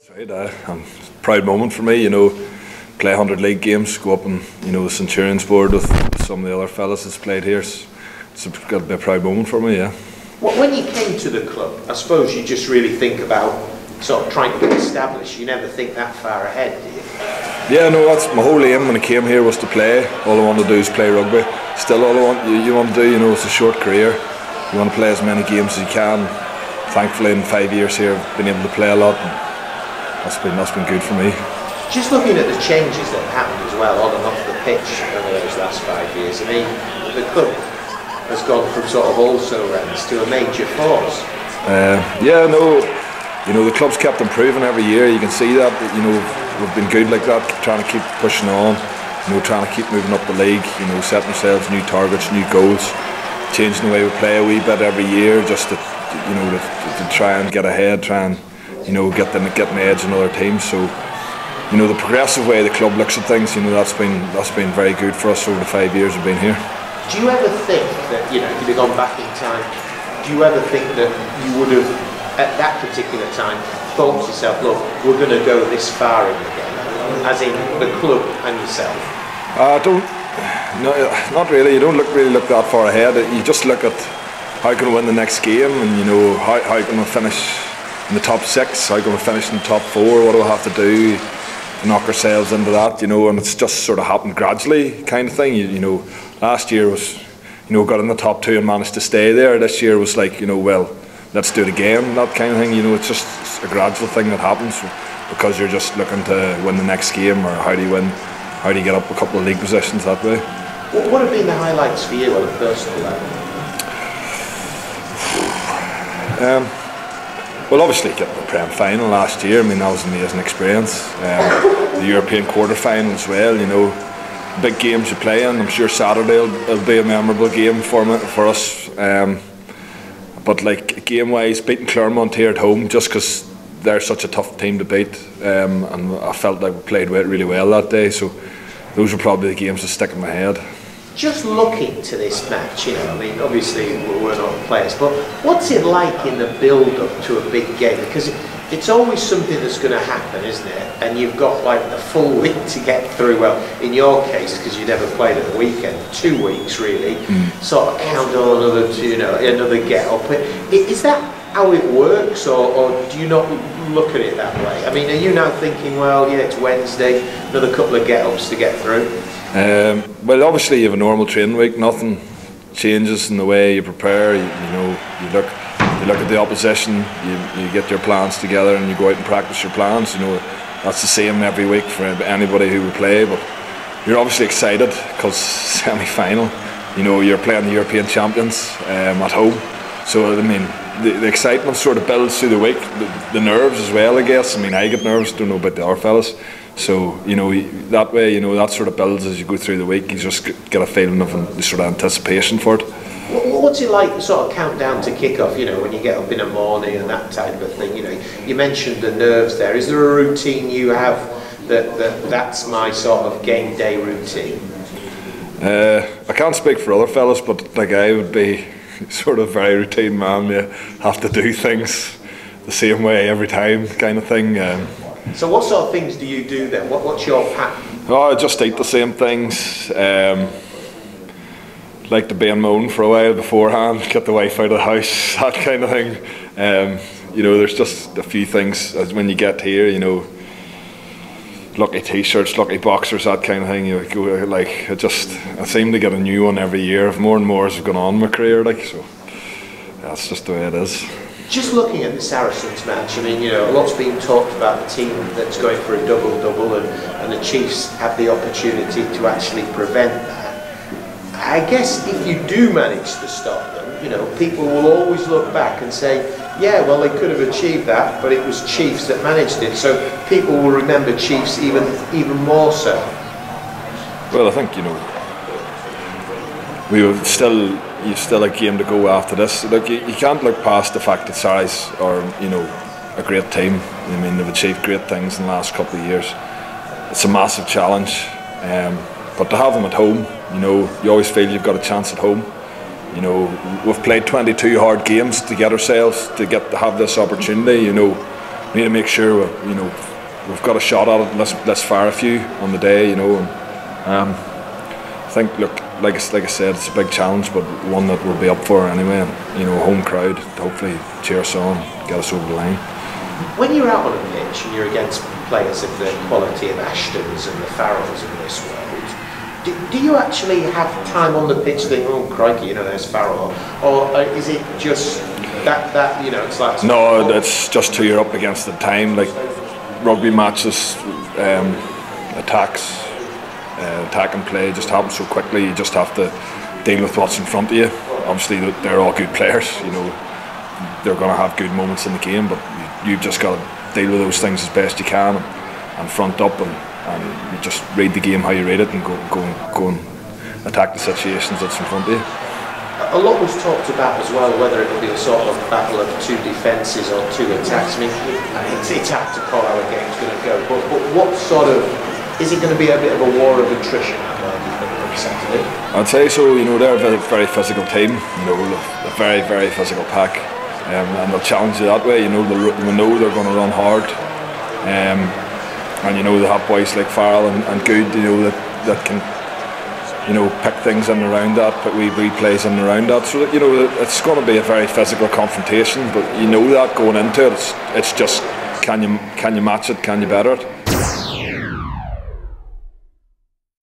Right, a proud moment for me, play 100 league games, go up and the Centurions board with some of the other fellas that's played here. It's got to be a proud moment for me, yeah. Well, when you came to the club, I suppose you just really think about sort of trying to get established. You never think that far ahead, do you? Yeah, no, that's my whole aim when I came here, was to play. All I want to do is play rugby. Still all you want to do, it's a short career. You want to play as many games as you can. Thankfully in 5 years here I've been able to play a lot, and that's been good for me. Just looking at the changes that have happened as well on and off the pitch over those last 5 years, I mean, the club has gone from sort of also-rans to a major force. Yeah, no, the club's kept improving every year. You can see that, we've been good like that, trying to keep pushing on, trying to keep moving up the league, setting ourselves new targets, new goals, changing the way we play a wee bit every year, just to try and get ahead, try and get an edge in other teams. So the progressive way the club looks at things, that's been very good for us over the 5 years we've been here. Do you ever think that, if you'd have gone back in time, do you ever think that you would have, at that particular time, thought to yourself, look, we're going to go this far in the game, as in the club and yourself? No, not really. You don't really look that far ahead. You just look at how can we win the next game, and how can we finish in the top 6, how can we finish in the top 4, what do we have to do to knock ourselves into that, and it's just sort of happened gradually kind of thing. Last year was, got in the top 2 and managed to stay there. This year was like, well, let's do it again, that kind of thing. It's just a gradual thing that happens because you're just looking to win the next game, or how do you get up a couple of league positions that way. What have been the highlights for you on a personal level? Well, obviously getting the Prem final last year, that was an amazing experience. The European quarter-final as well, big games you play in. I'm sure Saturday will be a memorable game for us. But like game-wise, beating Clermont here at home, just because they're such a tough team to beat, and I felt like we played really well that day. So those were probably the games that stick in my head. Just looking to this match, obviously we're not players, but what's it like in the build-up to a big game? Because it's always something that's going to happen, isn't it? And you've got like the full week to get through. Well, in your case, because you never played at the weekend, 2 weeks really, sort of count on another get-up. Is that how it works, or do you not look at it that way? Are you now thinking, well, yeah, it's Wednesday, another couple of get-ups to get through? Well, obviously you have a normal training week. Nothing changes in the way you prepare. You look at the opposition. You get your plans together and you go out and practice your plans. That's the same every week for anybody who will play. But you're obviously excited because semi-final. You're playing the European champions at home. So the excitement sort of builds through the week. The nerves as well, I guess. I get nervous. Don't know about the other fellas. So that way, that sort of builds as you go through the week. You just get a feeling of sort of anticipation for it. What's it like, sort of countdown to kick-off? When you get up in the morning and that type of thing. You mentioned the nerves there. Is there a routine you have that's my sort of game day routine? I can't speak for other fellas, but like I would be sort of very routine man. You have to do things the same way every time, kind of thing. So what sort of things do you do then? What's your pattern? I just eat the same things. Like to be on my own for a while beforehand, get the wife out of the house, that kind of thing. There's just a few things as when you get here, lucky t-shirts, lucky boxers, that kind of thing. I seem to get a new one every year, more and more as I've gone on in my career, so that's just the way it is. Just looking at the Saracens match, a lot's been talked about the team that's going for a double-double, and the Chiefs have the opportunity to actually prevent that. I guess if you do manage to stop them, people will always look back and say, yeah, well, they could have achieved that, but it was Chiefs that managed it. So people will remember Chiefs even more so. Well, I think, you've still a game to go after this. Look, you can't look past the fact that Sarries are, a great team. They've achieved great things in the last couple of years. It's a massive challenge, but to have them at home, you always feel you've got a chance at home. We've played 22 hard games to get ourselves to have this opportunity. need to make sure we've got a shot at it. Let's fire a few on the day, And, I think, look, like I said, it's a big challenge, but one that we'll be up for anyway. And, home crowd to hopefully cheer us on, get us over the line. When you're out on a pitch and you're against players of the quality of Ashtons and the Farrells in this world, do you actually have time on the pitch to think, oh crikey, there's Farrell, or is it just that it's like... No, it's just who you're up against at the time. Like rugby matches, attack and play just happens so quickly. You just have to deal with what's in front of you. Obviously they're all good players, they're going to have good moments in the game, but you've just got to deal with those things as best you can and front up and you just read the game how you read it and go and attack the situations that's in front of you. A lot was talked about as well, whether it would be a sort of battle of two defences or two attacks. I mean, it's hard to call how a game's going to go, but what sort of, is it going to be a bit of a war of attrition on Saturday? I'd say so. They're a very physical team. A very, very physical pack, and they'll challenge you that way. We know they're going to run hard, and they have boys like Farrell and Good, that can pick things in and around that, put wee plays in and around that. So it's going to be a very physical confrontation. But that going into it, it's just can you match it? Can you better it?